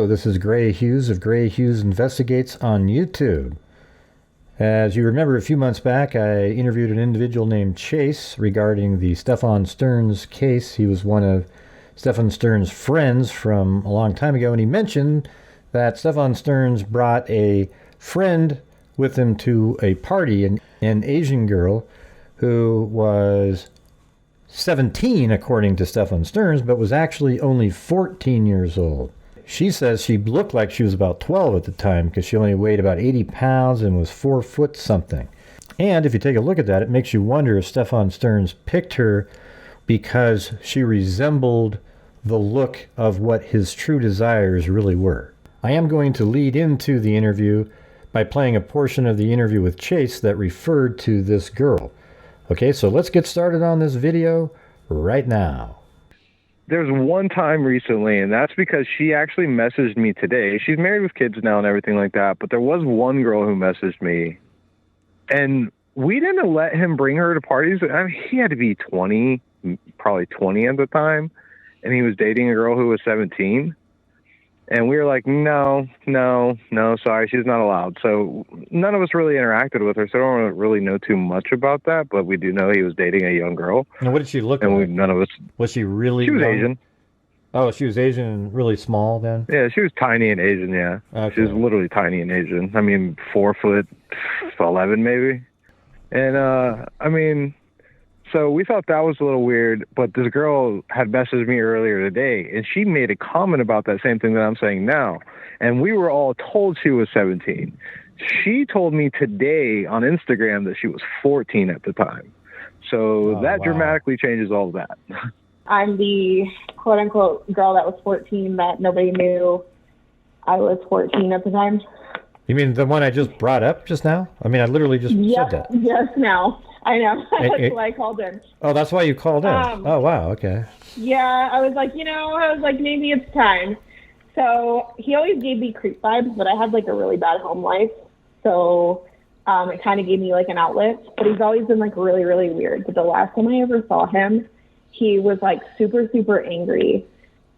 Hello, this is Gray Hughes of Gray Hughes Investigates on YouTube. As you remember, a few months back, I interviewed an individual named Chase regarding the Stephan Stearns case. He was one of Stephan Stearns' friends from a long time ago, and he mentioned that Stephan Stearns brought a friend with him to a party, an Asian girl who was 17, according to Stephan Stearns, but was actually only 14 years old. She says she looked like she was about 12 at the time because she only weighed about 80 pounds and was 4 foot something. And if you take a look at that, it makes you wonder if Stephan Stearns picked her because she resembled the look of what his true desires really were. I am going to lead into the interview by playing a portion of the interview with Chase that referred to this girl. Okay, so let's get started on this video right now. There's one time recently, and that's because she actually messaged me today. She's married with kids now and everything like that, but there was one girl who messaged me, and we didn't let him bring her to parties. I mean, he had to be 20, probably 20 at the time, and he was dating a girl who was 17. And we were like, no, sorry, she's not allowed. So none of us really interacted with her, so I don't really know too much about that, but we do know he was dating a young girl. And what did she look like? None of us... Was she really... She was young? Asian. Oh, she was Asian and really small then? Yeah, she was tiny and Asian, yeah. Okay. She was literally tiny and Asian. I mean, 4'11" maybe. And, so we thought that was a little weird, but this girl had messaged me earlier today, and she made a comment about that same thing that I'm saying now. And we were all told she was 17. She told me today on Instagram that she was 14 at the time. So that wow. Dramatically changes all of that. I'm the quote-unquote girl that was 14 that nobody knew I was 14 at the time. You mean the one I just brought up just now? I mean, I literally just said that. Yes, now. I know. That's why I called in. Oh, that's why you called in. Oh, wow. Okay. Yeah, I was like, maybe it's time. So he always gave me creep vibes, but I had like a really bad home life. So it kind of gave me like an outlet. But he's always been like really, really weird. But the last time I ever saw him, he was like super, super angry.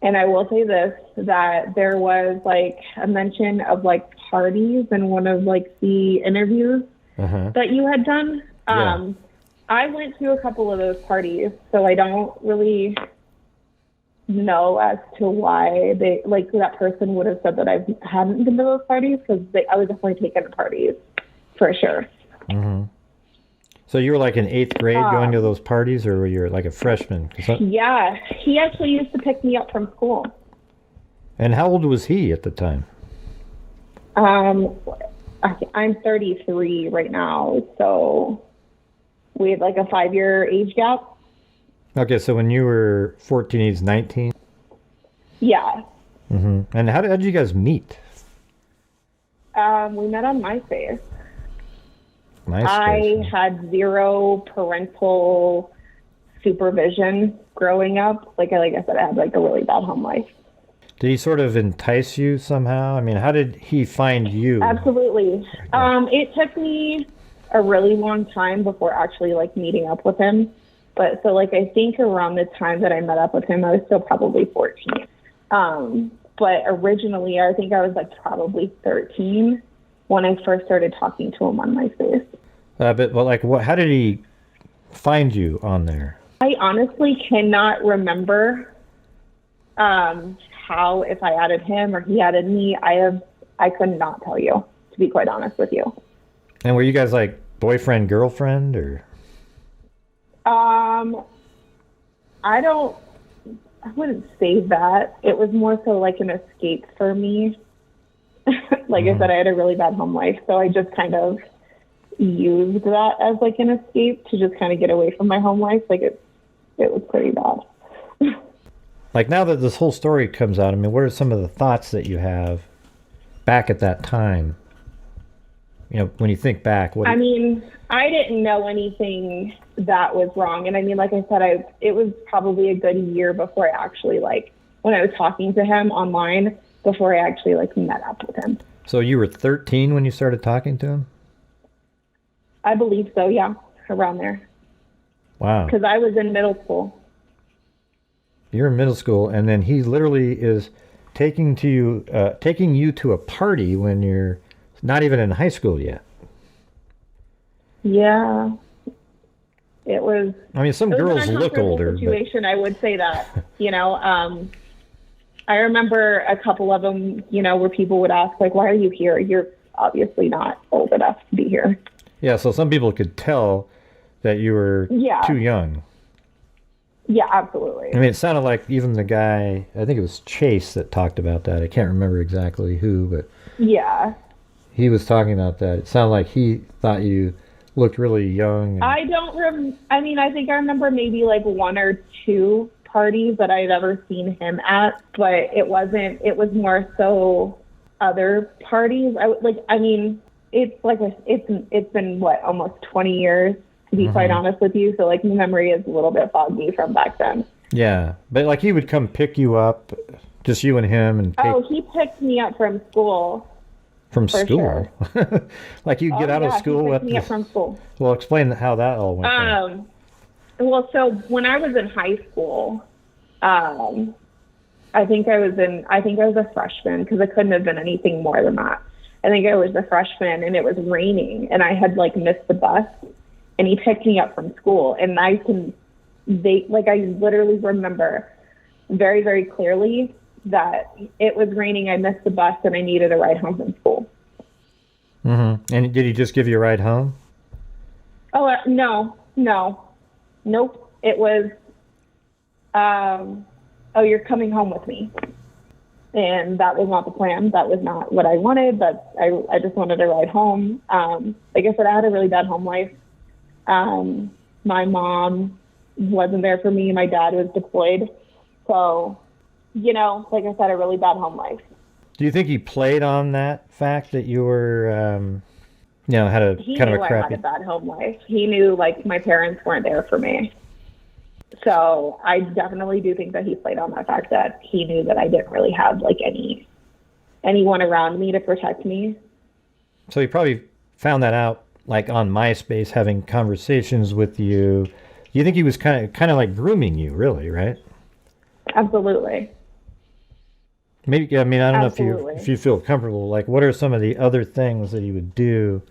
And I will say this, that there was like a mention of like parties in one of like the interviews that you had done. Yeah. I went to a couple of those parties, so I don't really know as to why they like that person would have said that I hadn't been to those parties, because I was definitely taken to parties for sure. Mm-hmm. So you were like in 8th grade going to those parties, or were you like a freshman? Yeah, he actually used to pick me up from school. And how old was he at the time? I'm 33 right now, so we had like a 5-year age gap. Okay, so when you were 14, he's 19? Yeah. Mm-hmm. And how did you guys meet? We met on MySpace. MySpace. I had zero parental supervision growing up. Like I said, I had like a really bad home life. Did he sort of entice you somehow? I mean, how did he find you? Absolutely. It took me a really long time before actually like meeting up with him. But so like I think around the time that I met up with him, I was still probably 14. But originally, I think I was like probably 13 when I first started talking to him on MySpace. But like, how did he find you on there? I honestly cannot remember how, if I added him or he added me. I could not tell you, to be quite honest with you. And were you guys like boyfriend, girlfriend, or? I wouldn't say that. It was more so like an escape for me. Like I said, I had a really bad home life, so I just kind of used that as like an escape to just kind of get away from my home life. Like it was pretty bad. Like now that this whole story comes out, I mean, what are some of the thoughts that you have back at that time? You know, when you think back, I mean, I didn't know anything that was wrong. And I mean, like I said, it was probably a good year before I actually, like, when I was talking to him online, before I actually, like, met up with him. So you were 13 when you started talking to him? I believe so, yeah, around there. Wow. Because I was in middle school. You're in middle school, and then he literally is taking you to a party when you're not even in high school yet. Yeah. It was. I mean, some girls look older. Situation, I would say that. I remember a couple of them, where people would ask, like, why are you here? You're obviously not old enough to be here. Yeah, so some people could tell that you were too young. Yeah, absolutely. I mean, it sounded like even the guy, I think it was Chase that talked about that. I can't remember exactly who, but yeah, he was talking about that. It sounded like he thought you looked really young. I think I remember maybe like one or two parties that I'd ever seen him at, but it was more so other parties. It's been what, almost 20 years, to be quite honest with you. So like my memory is a little bit foggy from back then. Yeah, but like he would come pick you up, just you and him, and he picked me up from school. From school? Sure. Like you get out of school? He picked me up from school. Well, explain how that all went down. Well, so when I was in high school, I think I was a freshman, because it couldn't have been anything more than that. I think I was a freshman, and it was raining, and I had like missed the bus, and he picked me up from school, and I literally remember very, very clearly that it was raining, I missed the bus, and I needed a ride home from school. Mm-hmm. And did he just give you a ride home? Oh, no. Nope. It was, you're coming home with me. And that was not the plan. That was not what I wanted, but I just wanted a ride home. Like I said, I had a really bad home life. My mom wasn't there for me. My dad was deployed. So, like I said, a really bad home life. Do you think he played on that fact that you were, had a kind of a crappy... He knew I had a bad home life. He knew, like, my parents weren't there for me. So I definitely do think that he played on that fact that he knew that I didn't really have, like, anyone around me to protect me. So he probably found that out, like, on MySpace, having conversations with you. You think he was kind of like grooming you, really, right? Absolutely. Maybe, I don't know if you feel comfortable. Like, what are some of the other things that he would do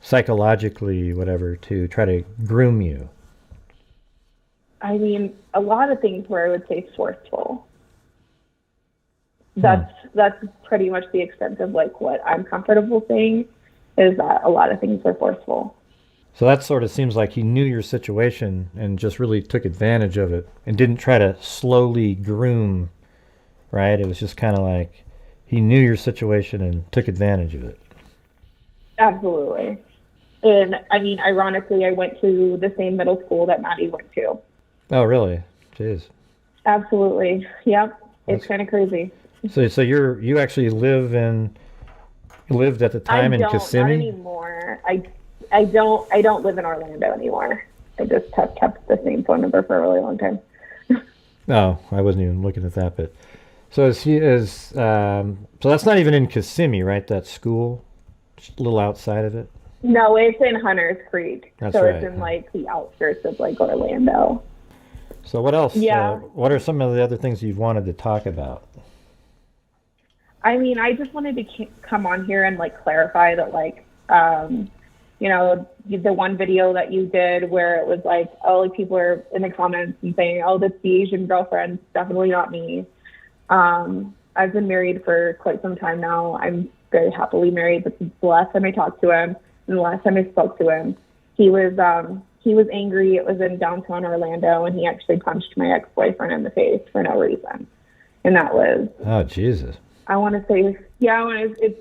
psychologically, whatever, to try to groom you? I mean, a lot of things where I would say forceful. That's pretty much the extent of like what I'm comfortable saying, is that a lot of things were forceful. So that sort of seems like he knew your situation and just really took advantage of it and didn't try to slowly groom, right? It was just kind of like he knew your situation and took advantage of it. Absolutely. And I mean, ironically, I went to the same middle school that Maddie went to. Oh, really? Jeez. Absolutely. Yep. It's kind of crazy. So you actually lived at the time in Kissimmee? Not anymore. I don't live in Orlando anymore. I just have kept the same phone number for a really long time. Oh, I wasn't even looking at that. But so so that's not even in Kissimmee, right? That school, just a little outside of it. No, it's in Hunters Creek. That's so right. It's in like the outskirts of like Orlando. So what else? Yeah. What are some of the other things you've wanted to talk about? I mean, I just wanted to come on here and like clarify that like, the one video that you did where it was like, oh, like people are in the comments and saying, oh, that's the Asian girlfriend. Definitely not me. I've been married for quite some time now. I'm very happily married. But the last time I talked to him and the last time I spoke to him, he was angry. It was in downtown Orlando, and he actually punched my ex-boyfriend in the face for no reason. And that was... Oh, Jesus. I want to say, yeah, it's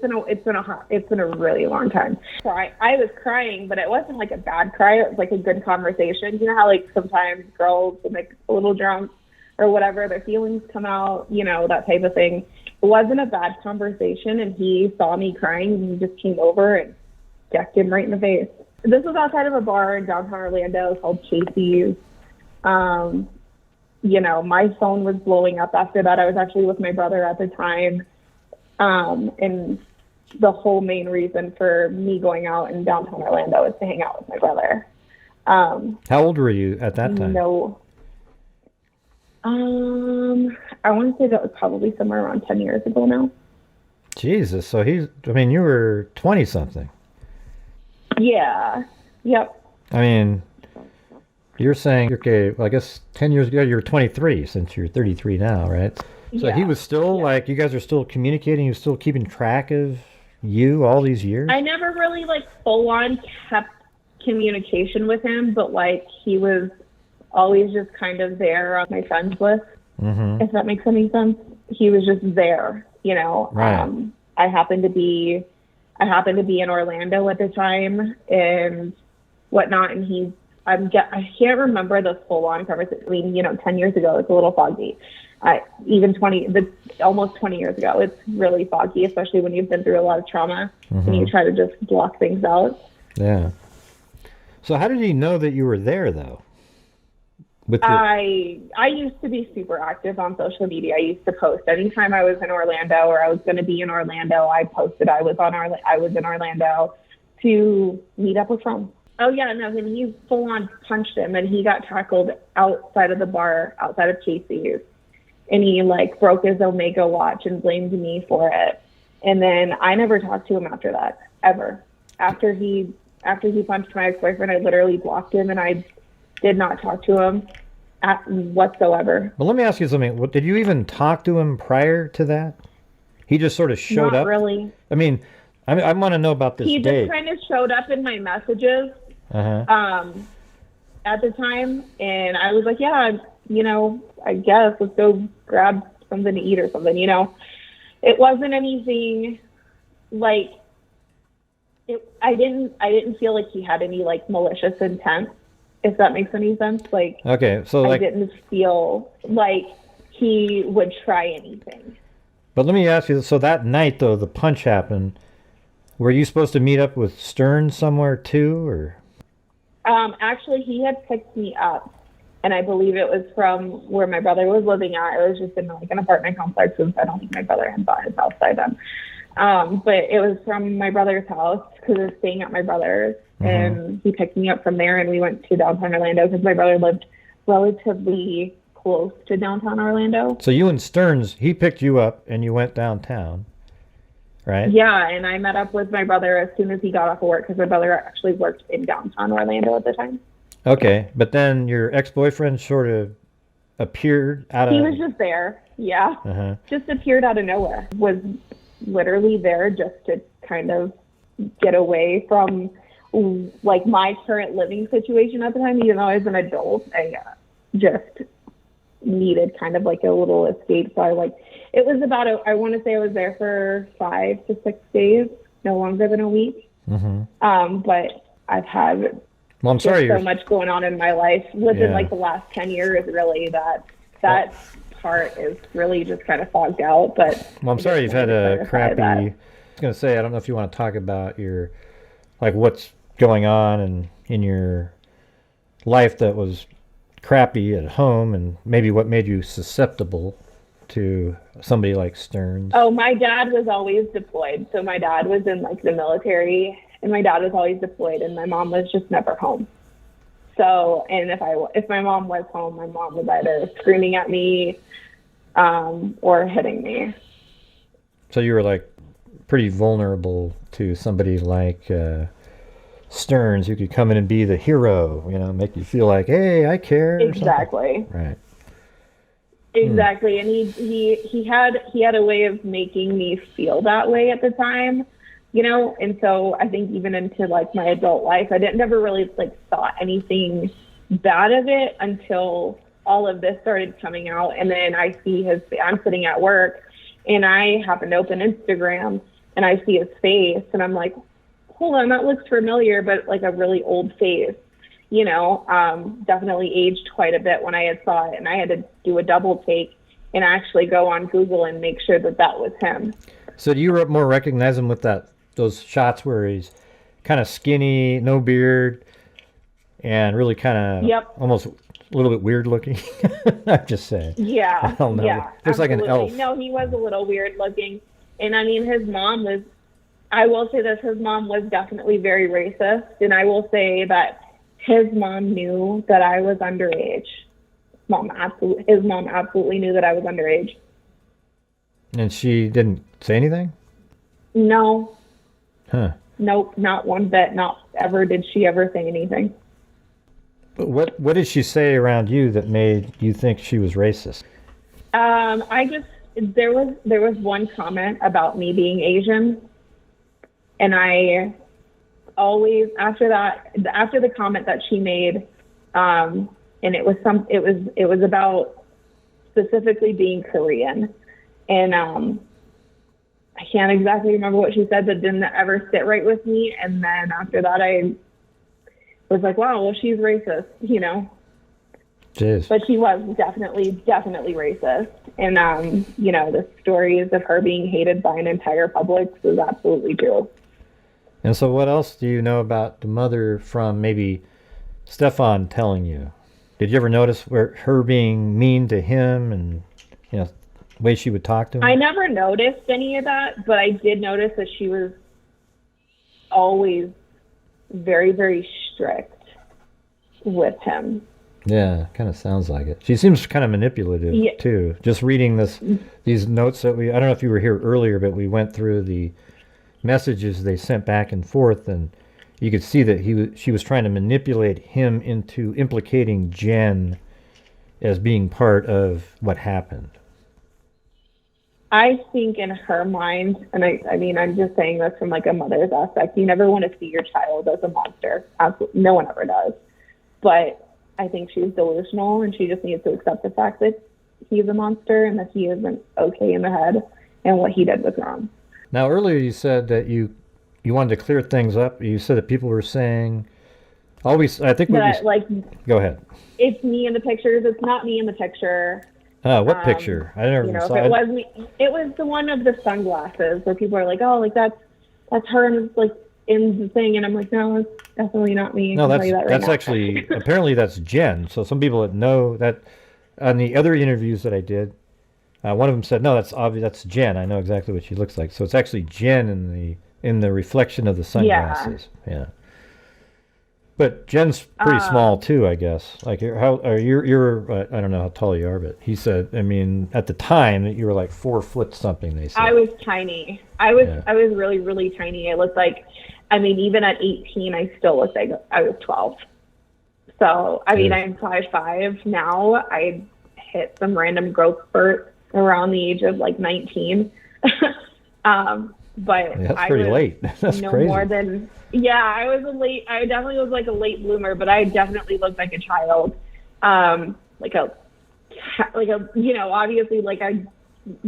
been a really long time. So I was crying, but it wasn't like a bad cry. It was like a good conversation. You know how like sometimes girls when they get a little drunk or whatever, their feelings come out, that type of thing. It wasn't a bad conversation, and he saw me crying, and he just came over and decked him right in the face. This was outside of a bar in downtown Orlando called Casey's. My phone was blowing up after that. I was actually with my brother at the time. And the whole main reason for me going out in downtown Orlando is to hang out with my brother. How old were you at that time? No. I want to say that was probably somewhere around 10 years ago now. Jesus. So you were 20 something. Yeah. Yep. I mean, you're saying, okay, well, I guess 10 years ago you were 23 since you're 33 now, right? So Yeah. he was still like, you guys are still communicating, he was still keeping track of you all these years? I never really like full on kept communication with him, but like he was always just kind of there on my friends list, if that makes any sense. He was just there, you know. Right. I happened to be in Orlando at the time and whatnot, and I can't remember the full on conversation. I mean, you know, 10 years ago, it's a little foggy. Almost 20 years ago, it's really foggy, especially when you've been through a lot of trauma and you try to just block things out. Yeah. So how did he know that you were there, though? I used to be super active on social media. I used to post anytime I was in Orlando or I was going to be in Orlando. I posted I was in Orlando to meet up with friends. Oh yeah, no, and he full on punched him, and he got tackled outside of the bar, outside of Casey's, and he like broke his Omega watch and blamed me for it. And then I never talked to him after that, ever. After he punched my ex-boyfriend, I literally blocked him, and I did not talk to him whatsoever. Well, let me ask you something. Did you even talk to him prior to that? He just sort of showed up? Not really. I mean, I want to know about this date. He just kind of showed up in my messages at the time, and I was like, yeah, you know, I guess let's go grab something to eat or something, you know. It wasn't anything like I didn't feel like he had any like malicious intent, if that makes any sense. Like, okay, so I didn't feel like he would try anything. But let me ask you, so that night though, the punch happened, were you supposed to meet up with Stern somewhere too, or? Actually, he had picked me up, and I believe it was from where my brother was living at. It was just in like an apartment complex, since I don't think my brother had bought his house by then. But it was from my brother's house because I was staying at my brother's, and he picked me up from there, and we went to downtown Orlando because my brother lived relatively close to downtown Orlando. So you and Stearns, he picked you up and you went downtown, right? Yeah, and I met up with my brother as soon as he got off of work because my brother actually worked in downtown Orlando at the time. Okay, but then your ex-boyfriend sort of appeared out of... He was just there, yeah. Just appeared out of nowhere. Was literally there just to kind of get away from like my current living situation at the time. Even though I was an adult, I just needed kind of like a little escape. So it was about I want to say I was there for 5 to 6 days, no longer than a week. But I've had well, I'm sorry, so much going on in my life within like the last 10 years, really, that part is really just kind of fogged out. But well, I'm sorry you've had a crappy... I was going to say, I don't know if you want to talk about your, like, what's going on and in your life that was crappy at home, and maybe what made you susceptible to somebody like Stearns. Oh, my dad was always deployed. So my dad was in like the military, and my dad was always deployed, and my mom was just never home. So, and if my mom was home, my mom was either screaming at me or hitting me. So you were like pretty vulnerable to somebody like Stearns, who could come in and be the hero, you know, make you feel like, hey, I care. Exactly. Right. Exactly. And he had a way of making me feel that way at the time, you know. And so I think even into like my adult life, I never really like thought anything bad of it until all of this started coming out. And then I see I'm sitting at work and I happen to open Instagram and I see his face and I'm like, hold on, that looks familiar, but like a really old face, you know. Definitely aged quite a bit when I had saw it, and I had to do a double take and actually go on Google and make sure that was him. So do you more recognize him with those shots where he's kind of skinny, no beard, and really kind of almost a little bit weird looking? I'm just saying. Yeah. I don't know. Yeah. Looks like an elf. No, he was a little weird looking. And I mean, his mom was, I will say this, his mom was definitely very racist. And I will say that his mom knew that I was underage. his mom absolutely knew that I was underage. And she didn't say anything? No. Huh. Nope, not one bit. Not ever did she ever say anything. But what did she say around you that made you think she was racist? There was one comment about me being Asian, and I always after the comment that she made, and it was about specifically being Korean, and I can't exactly remember what she said, but didn't ever sit right with me. And then after that, I was like, wow, well, she's racist, you know. Jeez. But she was definitely racist. And, you know, the stories of her being hated by an entire public is absolutely true. And so what else do you know about the mother from maybe Stephan telling you? Did you ever notice her being mean to him and, you know, the way she would talk to him? I never noticed any of that, but I did notice that she was always very, very strict with him. Yeah, kind of sounds like it. She seems kind of manipulative, too. Just reading these notes that I don't know if you were here earlier, but we went through the messages they sent back and forth, and you could see that she was trying to manipulate him into implicating Jen as being part of what happened. I think in her mind, and I mean, I'm just saying this from like a mother's aspect, you never want to see your child as a monster. Absolutely, no one ever does. But I think she's delusional, and she just needs to accept the fact that he's a monster and that he isn't okay in the head, and what he did was wrong. Now, earlier you said that you wanted to clear things up. You said that people were saying, always, I think go ahead. It's me in the pictures. It's not me in the picture. What picture? I never saw it. If it was me, it was the one of the sunglasses where people are like, oh, like that's her, and it's like in the thing, and I'm like, no, it's definitely not me. No, that's actually apparently that's Jen. So some people that know that on the other interviews that I did, one of them said, no, that's obvious. That's Jen. I know exactly what she looks like. So it's actually Jen in the reflection of the sunglasses. Yeah. But Jen's pretty small too, I guess. Like you're I don't know how tall you are, but he said, I mean, at the time that you were like 4 foot something. They said I was tiny. I was really, really tiny. I looked like, I mean, even at 18, I still looked like I was 12. So I mean, I'm 5'5" now. I hit some random growth spurt around the age of like 19. But that's pretty late. That's crazy. More than I definitely was like a late bloomer, but I definitely looked like a child. Like a you know, obviously like I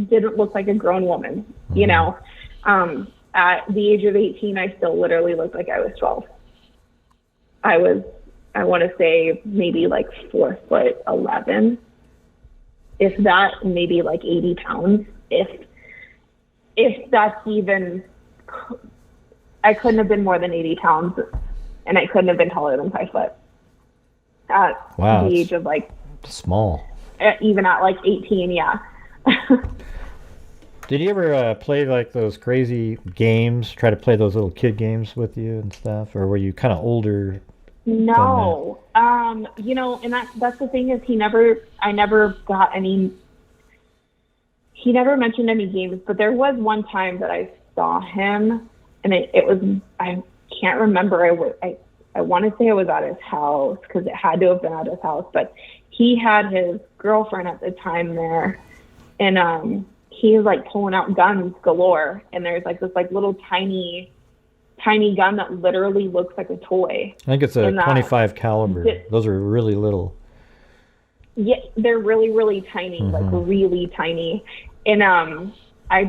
didn't look like a grown woman, you know. At the age of 18, I still literally looked like I was 12. I want to say maybe like 4'11", if that, maybe like 80 pounds, if that's even. I couldn't have been more than 80 pounds, and I couldn't have been taller than 5 foot at the age of like small. Even at like 18, yeah. Did you ever play like those crazy games? Try to play those little kid games with you and stuff, or were you kind of older? No, you know, and that's the thing is I never got any. He never mentioned any games, but there was one time that I saw him, and it was, I can't remember. I want to say it was at his house, because it had to have been at his house, but he had his girlfriend at the time there, and he was like pulling out guns galore, and there's like this like little tiny gun that literally looks like a toy. I think it's a 25 caliber. Those are really little. Yeah, they're really, really tiny, like really tiny. And I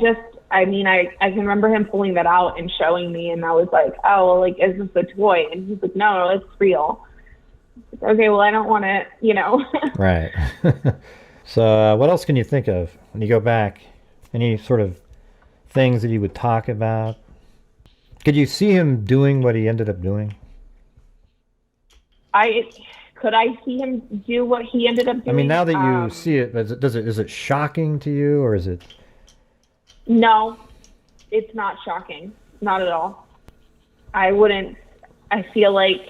can remember him pulling that out and showing me, and I was like, oh, well, like, is this a toy? And he's like, no, it's real. Okay, well, I don't want it, you know. Right. So what else can you think of when you go back? Any sort of things that you would talk about? Could you see him doing what he ended up doing? Could I see him do what he ended up doing? I mean, now that you see it, is it shocking to you, or is it? No, it's not shocking. Not at all. I feel like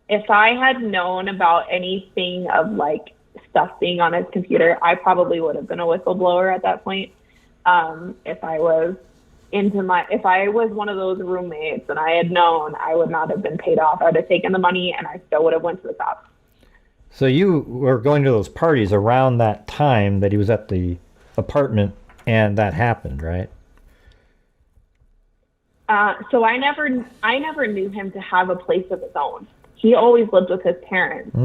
if I had known about anything of like stuff being on his computer. I probably would have been a whistleblower at that point. If I was one of those roommates and I had known, I would not have been paid off. I would have taken the money and I still would have went to the cops. So you were going to those parties around that time that he was at the apartment and that happened, right? So I never knew him to have a place of his own. He always lived with his parents.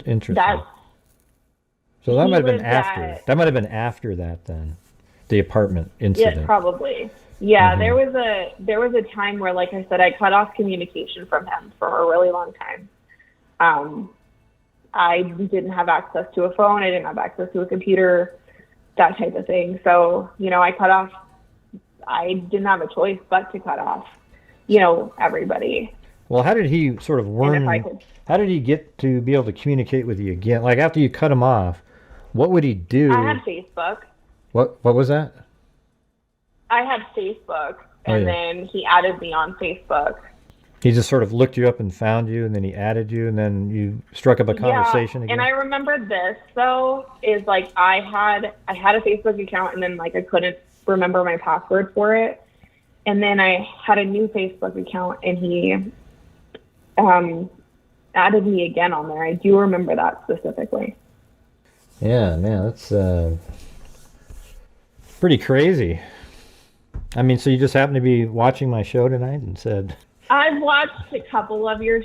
Interesting. So that might have been after. That might have been after that then, the apartment incident. Yeah, probably. Yeah, there was a time where, like I said, I cut off communication from him for a really long time. I didn't have access to a phone. I didn't have access to a computer, that type of thing. So, I cut off. I didn't have a choice but to cut off, everybody. Well, how did he sort of learn? How did he get to be able to communicate with you again? Like after you cut him off, what would he do? I had Facebook. What was that? I had Facebook, and then he added me on Facebook. He just sort of looked you up and found you, and then he added you, and then you struck up a conversation again? And I remember this, though, is like I had a Facebook account, and then like I couldn't remember my password for it. And then I had a new Facebook account, and he added me again on there. I do remember that specifically. Yeah, man, that's pretty crazy. I mean, so you just happened to be watching my show tonight and said... I've watched a couple of the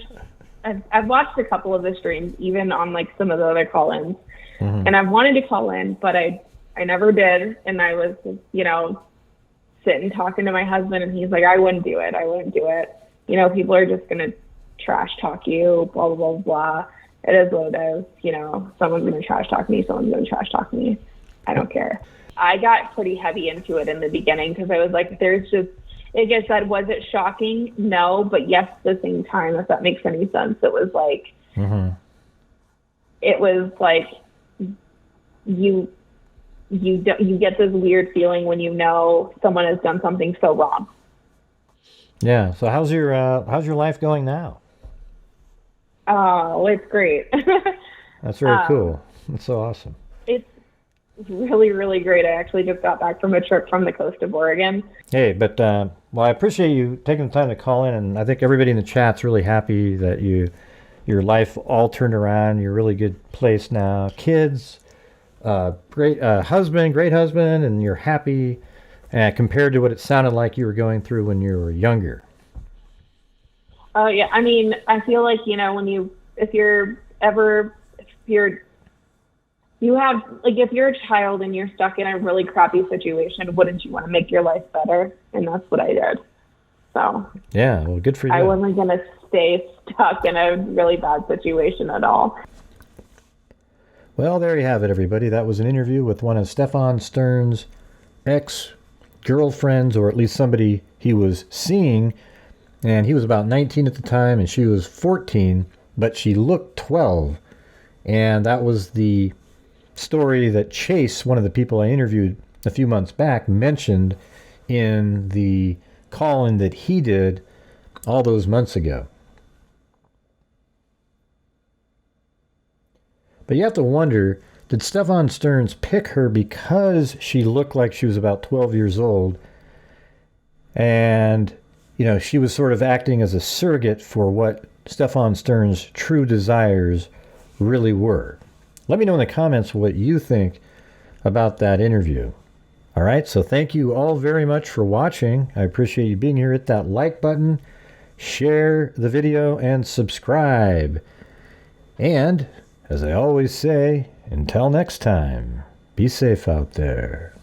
streams, even on like some of the other call-ins. And I've wanted to call in, but I never did. And I was, sitting talking to my husband, and he's like, I wouldn't do it. People are just going to trash talk you, blah, blah, blah, blah. It is what it is. Someone's going to trash talk me. I don't care. I got pretty heavy into it in the beginning because I was like, like I said, was it shocking? No, but yes, at the same time, if that makes any sense. It was like, it was like you get this weird feeling when someone has done something so wrong. Yeah. So how's your life going now? Oh, it's great. That's very cool. That's so awesome. It's really, really great. I actually just got back from a trip from the coast of Oregon. Hey, but I appreciate you taking the time to call in, and I think everybody in the chat's really happy that your life all turned around. You're a really good place now. Kids, great husband, and you're happy compared to what it sounded like you were going through when you were younger. Oh yeah, I mean, I feel like if you're a child and you're stuck in a really crappy situation, wouldn't you want to make your life better? And that's what I did. So yeah, well, good for you. I wasn't going to stay stuck in a really bad situation at all. Well, there you have it, everybody. That was an interview with one of Stephan Stern's ex-girlfriends, or at least somebody he was seeing. And he was about 19 at the time, and she was 14, but she looked 12. And that was the story that Chase, one of the people I interviewed a few months back, mentioned in the call-in that he did all those months ago. But you have to wonder, did Stephan Stearns pick her because she looked like she was about 12 years old, and she was sort of acting as a surrogate for what Stephan Stearns' true desires really were? Let me know in the comments what you think about that interview. All right, so thank you all very much for watching. I appreciate you being here. Hit that like button, share the video, and subscribe. And, as I always say, until next time, be safe out there.